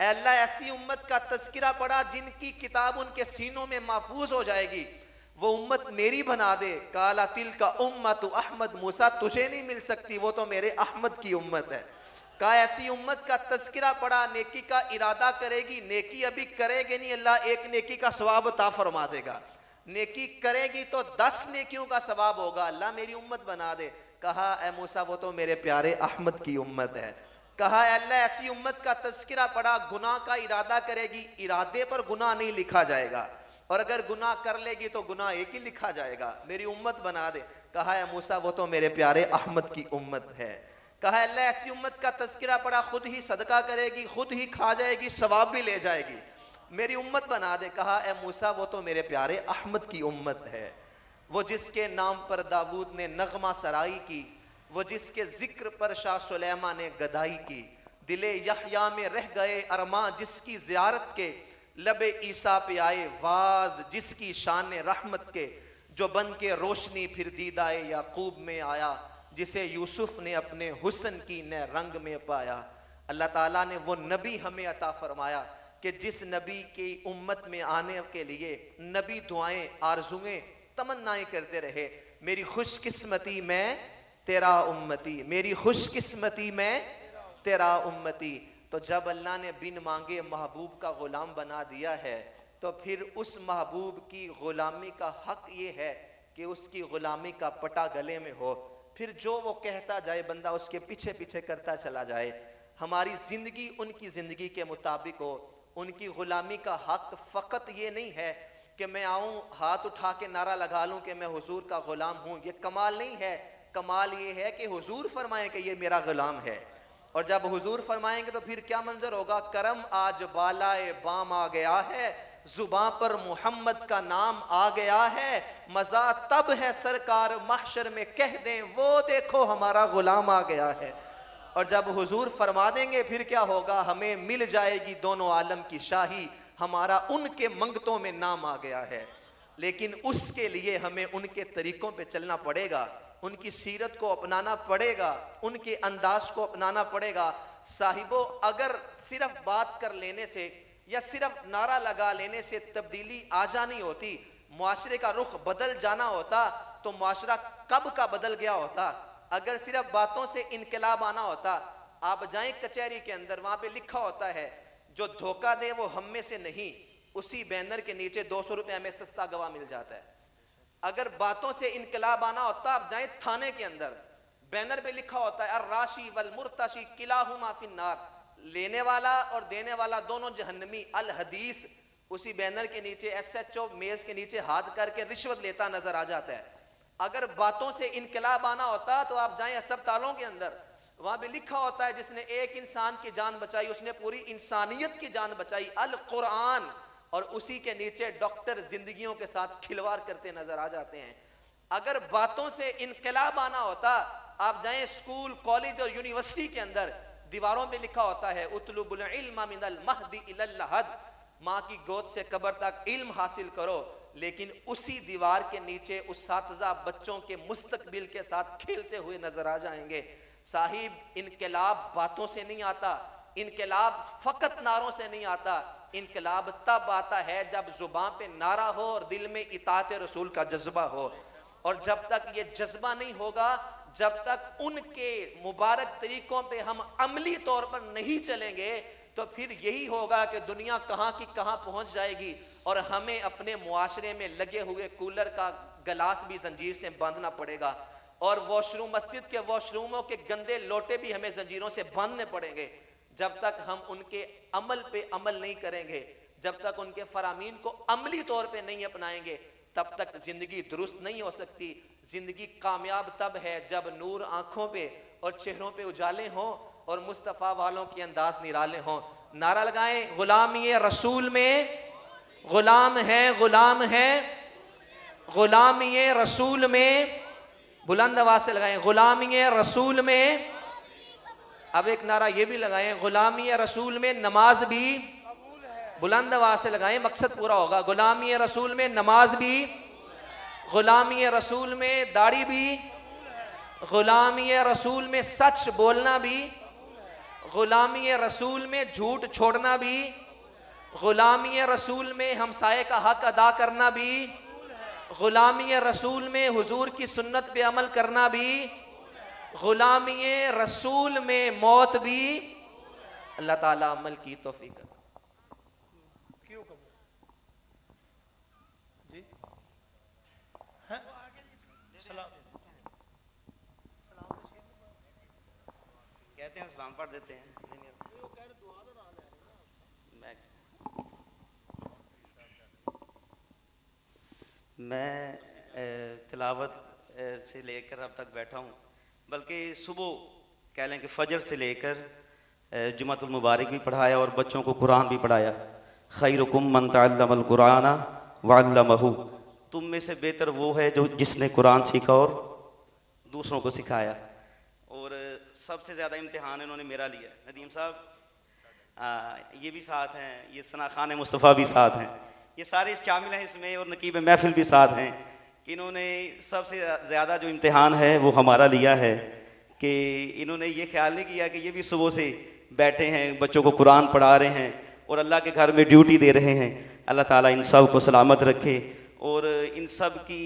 अल्लाह ऐसी उम्मत का तस्करा पड़ा जिनकी किताब उनके सीनों में महफूज हो जाएगी, वो उम्मत मेरी बना दे। काला तिल का उम्मत अहमद, मूसा तुझे नहीं मिल सकती, वो तो मेरे अहमद की उम्मत है। कहा ऐसी उम्मत का तस्करा पड़ा, नेकी का इरादा करेगी, नेकी अभी करेगी नहीं, अल्लाह एक नेकी का सवाब अता फरमा देगा। नेकी करेगी तो 10 नेकियों का सवाब होगा, अल्लाह मेरी उम्मत बना दे। कहा ए मूसा वो तो मेरे प्यारे अहमद की उम्मत है। कहा अल्लाह ऐसी उम्मत का तस्करा पड़ा, गुनाह का इरादा करेगी, इरादे पर गुनाह नहीं लिखा जाएगा, और अगर गुनाह कर लेगी तो गुनाह एक ही लिखा जाएगा, मेरी उम्मत बना दे। कहा है मूसा वो तो मेरे प्यारे अहमद की उम्मत है। कहा अल्लाह ऐसी उम्मत का तस्करा पड़ा, खुद ही सदका करेगी, खुद ही खा जाएगी, सवाब भी ले जाएगी, मेरी उम्मत बना दे। कहा ए मूसा वो तो मेरे प्यारे अहमद की उम्मत है। वो जिसके नाम पर दाऊद ने नगमा सराई की, वो जिसके जिक्र पर शाह सुलेमान ने गदाई की, दिले यहया में रह गए अरमां जिसकी ज़ियारत के, लबे ईसा पे आए वाज जिसकी शान रहमत के, जो बन के रोशनी फिर दीदाए याकूब में आया, जिसे यूसुफ ने अपने हुस्न की न रंग में पाया। अल्लाह ताला ने वो नबी हमें अता फरमाया कि जिस नबी की उम्मत में आने के लिए नबी दुआएं आरजुएं तमन्नाएं करते रहे, मेरी खुशकिस्मती में तेरा उम्मती, मेरी खुशकिस्मती में तेरा उम्मती। तो जब अल्लाह ने बिन मांगे महबूब का गुलाम बना दिया है, तो फिर उस महबूब की गुलामी का हक ये है कि उसकी गुलामी का पटा गले में हो, फिर जो वो कहता जाए बंदा उसके पीछे पीछे करता चला जाए। हमारी ज़िंदगी उनकी ज़िंदगी के मुताबिक हो। उनकी गुलामी का हक फ़कत ये नहीं है कि मैं आऊँ हाथ उठा के नारा लगा लूँ कि मैं हुजूर का ग़ुलाम हूँ, ये कमाल नहीं है। कमाल ये है कि हुजूर फरमाएं कि ये मेरा ग़ुलाम है, और जब हुजूर फरमाएंगे तो फिर क्या मंजर होगा। करम आज बालाए बाम आ गया है, जुबां पर मोहम्मद का नाम आ गया है, मज़ा तब है सरकार महशर में कह दें वो देखो हमारा ग़ुलाम आ गया है। और जब हुजूर फरमा देंगे फिर क्या होगा, हमें मिल जाएगी दोनों आलम की शाही, हमारा उनके मंगतों में नाम आ गया है। लेकिन उसके लिए हमें उनके तरीकों पे चलना पड़ेगा, उनकी सीरत को अपनाना पड़ेगा, उनके अंदाज को अपनाना पड़ेगा। साहिबो, अगर सिर्फ बात कर लेने से या सिर्फ नारा लगा लेने से तब्दीली आ जानी होती, मुआशरे का रुख बदल जाना होता, तो मुआशरा कब का बदल गया होता। अगर सिर्फ बातों से इनकलाब आना होता, आप जाएं कचहरी के अंदर, वहां पे लिखा होता है जो धोखा दे वो हम में से नहीं, उसी बैनर के नीचे 200 रुपए में सस्ता गवाह मिल जाता है। अगर बातों से इनकलाब आना होता, आप जाएं थाने के अंदर, बैनर पे लिखा होता है अर्राशी वल मुर्तशी किलाहुमा फिन्नार, लेने वाला और देने वाला दोनों जहन्नमी, अल हदीस उसी बैनर के नीचे SHO मेज के नीचे हाथ करके रिश्वत लेता नजर आ जाता है। अगर बातों से इनकलाब आना होता तो आप जाएं अस्पतालों के अंदर, वहां भी लिखा होता है जिसने एक इंसान की जान बचाई उसने पूरी इंसानियत की जान बचाई, अल कुरान, और उसी के नीचे डॉक्टर जिंदगियों के साथ खिलवाड़ करते नजर आ जाते हैं। अगर बातों से इनकलाब आना होता, आप जाएं स्कूल कॉलेज और यूनिवर्सिटी के अंदर, दीवारों में लिखा होता है उतलुबुल इल्म मिनल महदी इलल लहद, माँ की गोद से कब्र तक इल्म हासिल करो। लेकिन उसी दीवार के नीचे उस्ताज़ा बच्चों के मुस्तकबिल के साथ खेलते हुए नजर आ जाएंगे। साहिब, इनकलाब बातों से नहीं आता, इनकलाब फकत नारों से नहीं आता, इनकलाब तब आता है जब जुबान पे नारा हो और दिल में इताअत रसूल का जज्बा हो। और जब तक ये जज्बा नहीं होगा, जब तक उनके मुबारक तरीकों पे हम अमली तौर पर नहीं चलेंगे, तो फिर यही होगा कि दुनिया कहाँ की कहाँ पहुंच जाएगी और हमें अपने मुआशरे में लगे हुए कूलर का गिलास भी जंजीर से बांधना पड़ेगा, और वॉशरूम, मस्जिद के वॉशरूमों के गंदे लोटे भी हमें जंजीरों से बांधने पड़ेंगे। जब तक हम उनके अमल पे अमल नहीं करेंगे, जब तक उनके फरामीन को अमली तौर पे नहीं अपनाएंगे, तब तक जिंदगी दुरुस्त नहीं हो सकती। जिंदगी कामयाब तब है जब नूर आंखों पे और चेहरों पे उजाले हों और मुस्तफ़ा वालों के अंदाज निराले हों। नारा लगाएं, गुलामी रसूल में गुलाम है, गुलाम है, गुलामी रसूल में, बुलंद आवाज से लगाएं, गुलामी रसूल में। अब एक नारा ये भी लगाएं, गुलामी रसूल में नमाज भी, बुलंद आवाज से लगाएं, मकसद पूरा होगा। गुलामी रसूल में नमाज भी, गुलामी रसूल में दाढ़ी भी, गुलामी रसूल में सच बोलना भी, गुलामी रसूल में झूठ छोड़ना भी, गुलामी रसूल में हमसाये का हक अदा करना भी, गुलामी रसूल में हुजूर की सुन्नत पे अमल करना भी, गुलामी रसूल में मौत भी। अल्लाह ताला अमल की तौफीक अता। कहते हैं सलाम पढ़ देते हैं। मैं तिलावत से लेकर अब तक बैठा हूँ, बल्कि सुबह कह लें कि फजर से लेकर जुमातुल मुबारक भी पढ़ाया और बच्चों को कुरान भी पढ़ाया। खैरुकुम मन तअल्लमल कुरान व अल्लमहु, तुम में से बेहतर वो है जो जिसने कुरान सीखा और दूसरों को सिखाया। और सबसे ज़्यादा इम्तिहान इन्होंने मेरा लिया। नदीम साहब ये भी साथ हैं, ये सना खान मुस्तफ़ा भी साथ हैं, ये सारे शामिल हैं इसमें, और नकीब महफिल भी साथ हैं कि इन्होंने सबसे ज़्यादा जो इम्तिहान है वो हमारा लिया है कि इन्होंने ये ख्याल नहीं किया कि ये भी सुबह से बैठे हैं, बच्चों को कुरान पढ़ा रहे हैं और अल्लाह के घर में ड्यूटी दे रहे हैं। अल्लाह ताला इन सब को सलामत रखे और इन सब की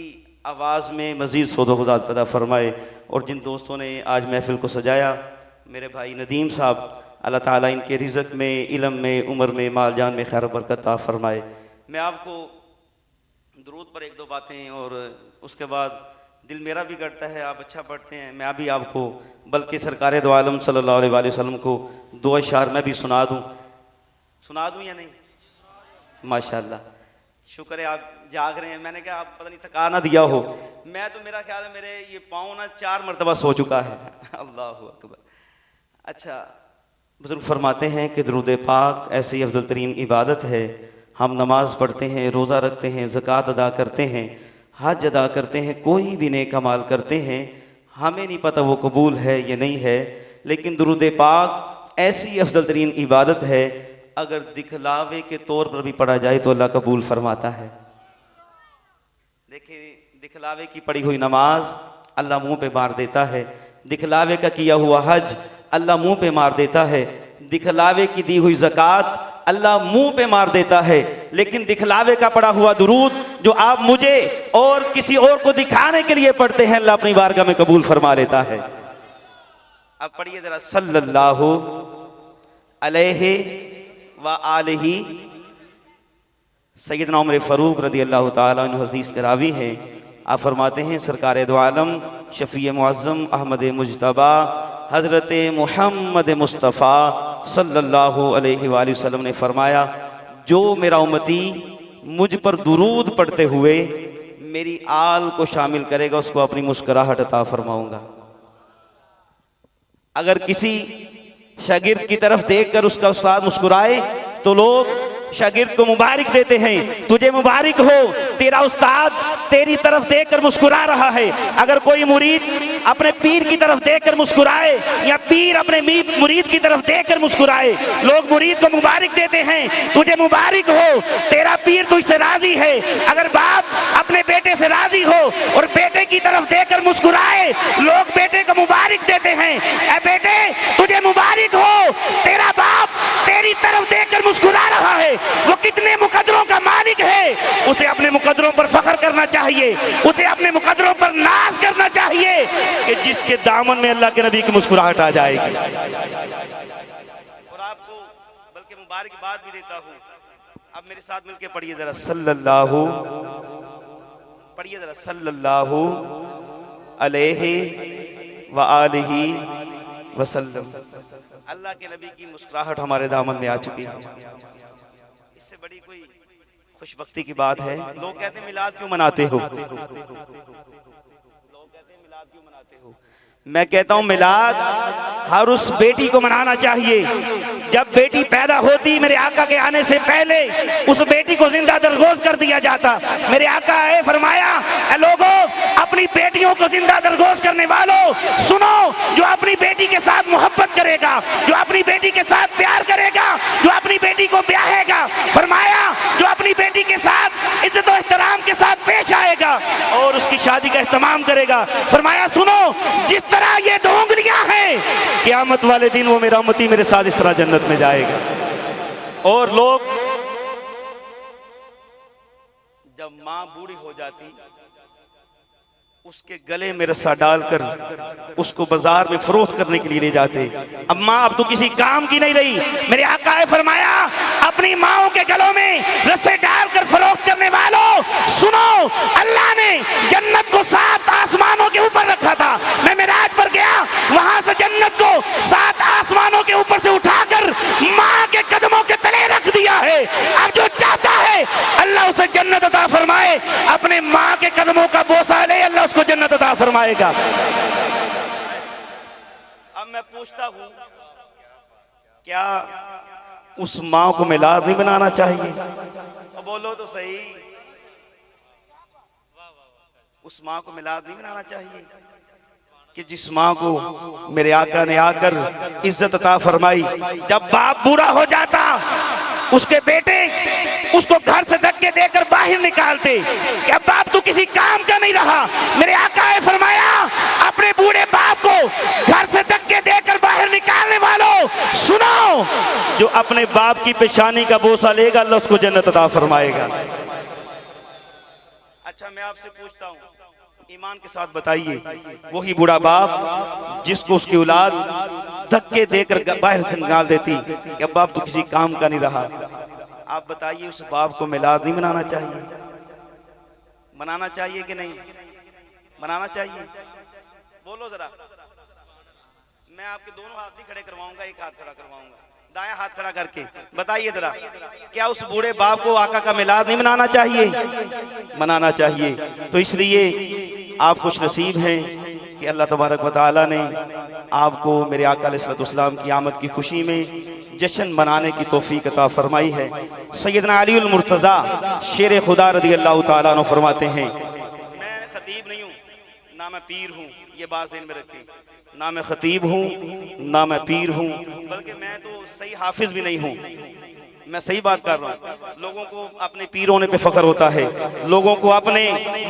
आवाज़ में मज़ीद सौदोगुज़ार पैदा फरमाए। और जिन दोस्तों ने आज महफिल को सजाया, मेरे भाई नदीम साहब, अल्लाह ताला इनके रिज़्क़ में, इल्म में, उम्र में, माल जान में खैर बरकत अता फरमाए। मैं आपको दुरूद पर एक दो बातें और उसके बाद दिल मेरा भी करता है, आप अच्छा पढ़ते हैं, मैं भी आपको, बल्कि सरकार दो आलम सल्लल्लाहु अलैहि वसल्लम को दो अशार मैं भी सुना दूँ या नहीं? माशाल्लाह, शुक्र है आप जाग रहे हैं। मैंने कहा आप पता नहीं थका ना दिया हो, मैं तो मेरा ख्याल है मेरे ये पाँव ना 4 मरतबा सो चुका है। अल्लाहु अकबर। अच्छा, बुजुर्ग फरमाते हैं कि दुरूद पाक ऐसी अफजल तरीन इबादत है। हम नमाज पढ़ते हैं, रोज़ा रखते हैं, ज़कात अदा करते हैं, हज अदा करते हैं, कोई भी नेक अमाल करते हैं, हमें नहीं पता वो कबूल है या नहीं है, लेकिन दुरूद पाक ऐसी अफजल तरीन इबादत है, अगर दिखलावे के तौर पर भी पढ़ा जाए तो अल्लाह कबूल फरमाता है। देखिए, दिखलावे की पढ़ी हुई नमाज अल्लाह मुंह पे मार देता है, दिखलावे का किया हुआ हज अल्लाह मुंह पे मार देता है, दिखलावे की दी हुई ज़कात अल्लाह मुंह पे मार देता है, लेकिन दिखलावे का पढ़ा हुआ दुरूद जो आप मुझे और किसी और को दिखाने के लिए पढ़ते हैं, अल्लाह अपनी बारगाह में कबूल फरमा लेता है। अब पढ़िए जरा, सल्लल्लाहु अलैहि व आलिहि। सैयदना उमर फ़ारूक रज़ी अल्लाह ताला अन्हु हदीस के रावी हैं। आप फरमाते हैं सरकार दो आलम शफ़ी मुअज़्ज़म अहमद मुज्तबा हज़रत मुहम्मद मुस्तफ़ा सल्लल्लाहु अलैहि वसल्लम ने फरमाया, जो मेरा उम्मती मुझ पर दुरूद पढ़ते हुए मेरी आल को शामिल करेगा उसको अपनी मुस्कुराहट अता फरमाऊंगा। अगर किसी शागिर्द की तरफ देखकर उसका उस्ताद मुस्कुराए तो लोग शागिर्द को मुबारक देते हैं, तुझे मुबारक हो, तेरा उस्ताद तेरी तरफ देखकर मुस्कुरा रहा है। अगर कोई मुरीद अपने पीर की तरफ देखकर मुस्कुराए या पीर अपने मुरीद की तरफ देखकर मुस्कुराए, लोग मुरीद को मुबारक देते हैं, तुझे मुबारक हो, तेरा पीर तुझसे राजी है। अगर बाप अपने बेटे से राजी हो और बेटे की तरफ देखकर मुस्कुराए, लोग बेटे को मुबारक देते हैं, ऐ बेटे तुझे मुबारक हो, तेरा बाप तेरी तरफ देखकर मुस्कुरा रहा है। वो कितने मुकद्दरों का मालिक है, उसे अपने मुकद्दरों पर फख्र करना चाहिए, उसे अपने मुकद्दरों पर नाज करना चाहिए कि जिसके दामन में अल्लाह के नबी की मुस्कुराहट आ जाएगी। और आपको बल्कि मुबारकबाद भी देता हूँ। अब मेरे साथ मिलके पढ़िए जरा सल्लल्लाहु, पढ़िए जरा सल्लल्लाहु अलैहि व आलिहि वसल्लम। अल्लाह के नबी की मुस्कुराहट हमारे दामन में आ चुकी है। इससे बड़ी कोई खुशबख्ती की बात है? लोग कहते हैं मिलाद क्यों मनाते हो? मैं कहता हूं मिलाद हर उस बेटी को मनाना चाहिए। जब बेटी पैदा होती, मेरे आका के आने से पहले उस बेटी को जिंदा दरगोश कर दिया जाता। मेरे आका आए फरमाया, ऐ लोगों अपनी बेटियों को जिंदा दरगोश करने वालों सुनो, जो अपनी बेटी के साथ मोहब्बत करेगा, जो अपनी बेटी के साथ प्यार करेगा, जो अपनी बेटी को ब्याहेगा, फरमाया जो अपनी बेटी के साथ इज्जत और एहतराम के साथ पेश आएगा और उसकी शादी का एहतमाम करेगा, फरमाया सुनो जिस तरह ये दो उंगलियां हैं, क़यामत वाले दिन वो मेरा उम्मती मेरे साथ इस तरह जन्नत में जाएगा। और लोग जब माँ बूढ़ी हो जाती उसके गले में रस्सा डालकर उसको बाजार में फरोख्त करने के लिए ले जाते। अब माँ अब तो किसी काम की नहीं रही। मेरे आका ने फरमाया अपनी माओं के गलों में रस्से डालकर फरोख्त करने वालों सुनो, अल्लाह ने जन्नत को 7 आसमानों के ऊपर रखा था। मैं मेराज पर गया, वहां से जन्नत को 7 आसमानों के ऊपर से उठाकर माँ के कदमों के तले रख दिया है। अब जो चाहता है अल्लाह उसे जन्नत अता फरमाए, अपने माँ के कदमों का बोसा ले, अल्लाह उसको जन्नत अता फरमाएगा। अब मैं पूछता हूं, क्या उस माँ को मिलाद नहीं बनाना चाहिए? तो बोलो तो सही, उस माँ को मिलाद नहीं बनाना चाहिए कि जिस माँ को मेरे आका ने आकर इज्जत अता फरमाई। जब बाप बूढ़ा हो जाता उसके बेटे उसको घर से धक्के देकर बाहर निकालते कि अब बाप तू किसी काम का नहीं रहा। मेरे आका ने फरमाया अपने बूढ़े बाप को घर से धक्के देकर बाहर निकालने वालों सुनो, जो अपने बाप की पेशानी का बोसा लेगा अल्लाह उसको जन्नत अता फरमाएगा। अच्छा मैं आपसे पूछता हूँ, ईमान के साथ बताइए, वही बूढ़ा बाप जिसको उसकी औलाद धक्के देकर बाहर से निकाल देती कि अब बाप तो किसी काम का नहीं रहा, आप बताइए उस बाप को मिलाद नहीं मनाना चाहिए? मनाना चाहिए कि नहीं मनाना चाहिए? बोलो जरा। मैं आपके दोनों हाथ नहीं खड़े करवाऊंगा, एक हाथ खड़ा करवाऊंगा, दायां हाथ खड़ा करके बताइए जरा, क्या उस बूढ़े बाप को आका का मिलाद नहीं मनाना चाहिए? मनाना चाहिए। तो इसलिए आप खुश नसीब हैं कि अल्लाह तबारक व तआला ने आपको मेरे आका अलैहिस्सलाम की आमद की खुशी में जश्न मनाने की तौफीक अता फरमाई है। सैयदना अली उल मुर्तज़ा शेर खुदा रज़ी अल्लाह तआला अन्हु फरमाते हैं, मैं खतीब नहीं हूँ ना मैं पीर हूँ, ये बात ज़हन में रखें, ना मैं खतीब हूँ ना मैं पीर हूँ, बल्कि मैं तो सही हाफिज भी नहीं हूँ। मैं सही बात कर रहा हूँ। लोगों को अपने पीर होने पे फख्र होता है, लोगों को अपने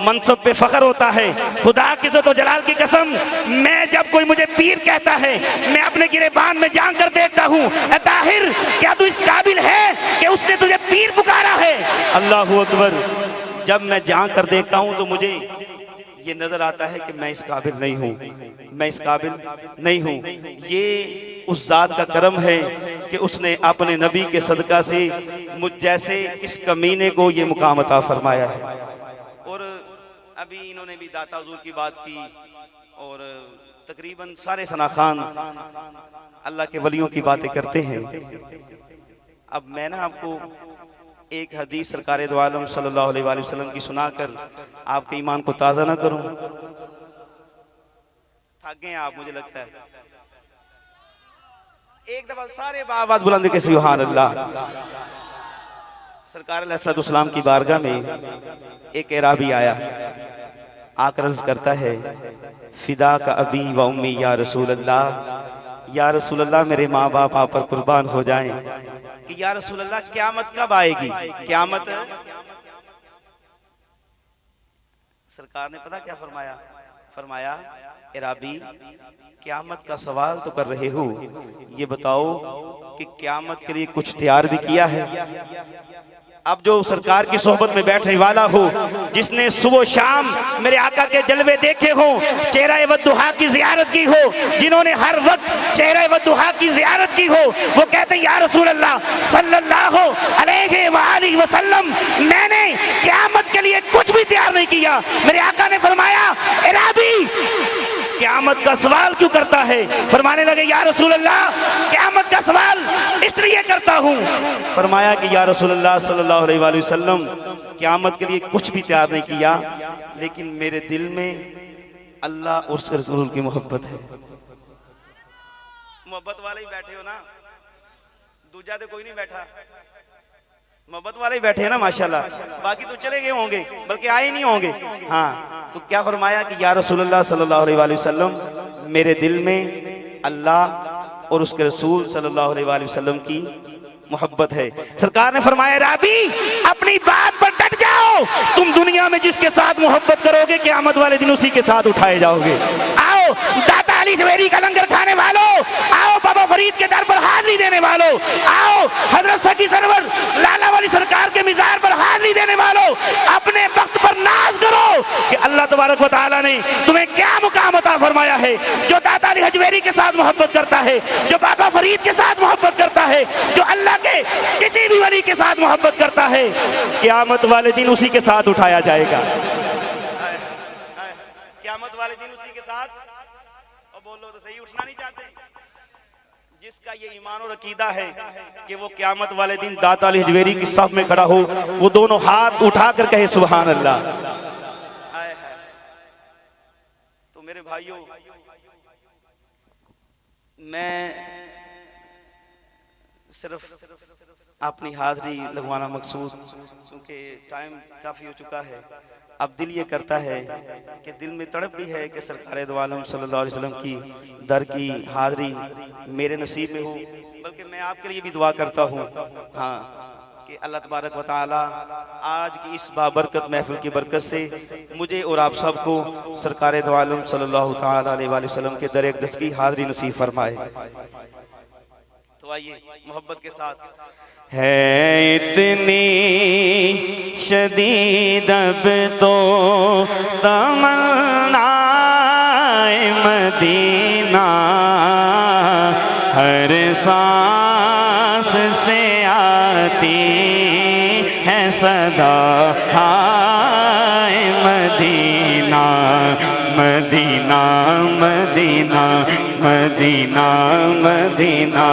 मनसब पे फख्र होता है। खुदा की इज्जत व जलाल की कसम, मैं जब कोई मुझे पीर कहता है मैं अपने गिरेबान में जान कर देखता हूँ, ताहिर क्या तू इस काबिल है कि उसने तुझे पीर पुकारा है? अल्लाहू अकबर। जब मैं जान कर देखता हूँ तो मुझे ये नजर आता है कि मैं इस काबिल नहीं हूँ, मैं इस काबिल नहीं हूँ। ये उस जात का करम है कि उसने अपने नबी के सदका से मुझ जैसे इस कमीने को ये मुकाम अता फरमाया है। और अभी इन्होंने भी दाता हुजूर की बात की और तकरीबन सारे सना खान अल्लाह के वलियों की बातें करते हैं। अब मैं ना आपको एक हदीस सरकार दो आलम सल्लल्लाहु अलैहि वसल्लम की सुनाकर आपके ईमान को ताज़ा ना करूं? थक गए आप, मुझे लगता है। एक दफा सारे आवाज बुलंद के सुभान अल्लाह। सरकार अलैहिस्सलाम की बारगाह में एक एराबी आया, आकर अर्ज करता है, फिदा का अबी व उम्मी या रसूल अल्लाह, या रसूल अल्लाह मेरे माँ बाप आप पर कुर्बान हो जाएं। कि या रसूल अल्लाह क़यामत कब आएगी? क़यामत। सरकार ने पता क्या फरमाया? फरमाया, एराबी क़यामत का सवाल तो कर रहे हो, ये बताओ कि क़यामत के लिए कुछ तैयार भी किया है? अब जो सरकार की सोहबत में बैठने वाला हो, जिसने सुबह शाम मेरे आका के जलवे देखे हो, चेहरा वद्दुहा की जियारत की हो, जिन्होंने हर वक्त चेहरा वद्दुहा की जियारत की हो, वो कहते हैं या रसूल अल्लाह सल्लल्लाहु अलैहि वसल्लम मैंने क़यामत के लिए कुछ भी तैयार नहीं किया। मेरे आका ने फरमाया, एराबी क़यामत का सवाल क्यों करता है? फरमाने लगे, या रसूल अल्लाह क़यामत का सवाल इसलिए करता हूँ। फरमाया कि या रसूल अल्लाह सल्लल्लाहु अलैहि वसल्लम क़यामत के लिए कुछ भी तैयार नहीं किया, लेकिन मेरे दिल में अल्लाह और उसके रसूल की मोहब्बत है। मोहब्बत वाले ही बैठे हो ना, दूजा तो कोई नहीं बैठा, मोहब्बत वाले ही बैठे हैं ना माशाल्लाह। बाकी तो चले गए होंगे, बल्कि आए नहीं होंगे। हाँ, तो क्या फरमाया कि या रसूलुल्लाह सल्लल्लाहु अलैहि वसल्लम मेरे दिल में अल्लाह और उसके रसूल सल्लल्लाहु अलैहि वसल्लम की मोहब्बत है। सरकार ने फरमाया, राबी अपनी बात पर डट जाओ, तुम दुनिया में जिसके साथ मोहब्बत करोगे क़यामत वाले दिन उसी के साथ उठाए जाओगे। आओ दाता अली हजवेरी का लंगर खाने वालों, आओ बाबा फरीद के दर पर हाजिरी देने वालों, आओ हजरत सखी सरवर लाला वाली सरकार के मिज़ार पर हाजिरी देने वालों, अपने वक्त पर नाज करो कि अल्लाह तबारक व तआला ने तुम्हें क्या मुकाम अता फरमाया है। जो दाता अली हजवेरी के साथ मोहब्बत करता है, जो बाबा फरीद के साथ मोहब्बत करता है, जो अल्लाह के किसी भी वली के साथ मोहब्बत करता है, क़यामत वाले दिन उसी के साथ उठाया जाएगा। क़यामत वाले दिन उसी के साथ, और बोलो तो सही, उठना नहीं चाहते। जिसका ये ईमान और अकीदा है कि वो क़यामत वाले दिन दाता अली हजवेरी की सफ में खड़ा हो, वो दोनों हाथ उठाकर कहे सुभान अल्लाह। तो मेरे भाइयों, मैं सिर्फ अपनी हाजिरी लगवाना मकसूद, क्योंकि टाइम काफ़ी हो चुका है। अब दिल ये करता है कि दिल में तड़प भी है कि सरकार दो आलम सल्लल्लाहु अलैहि वसल्लम की दर की हाजिरी मेरे नसीब में हो, बल्कि मैं आपके लिए भी दुआ करता हूँ। हाँ, कि अल्लाह तबारक व तआला आज की इस बाबरकत महफिल की बरकत से मुझे और आप सबको सरकार दो आलम सल्लल्लाहु तआला अलैहि वसल्लम के दर अक़दस की हाजिरी नसीब फरमाए। तो आइए मोहब्बत के साथ। है इतनी शदीद अब तो तमन्नाए मदीना, हर सांस से आती है सदा हाय मदीना, मदीना मदीना मदीना मदीना।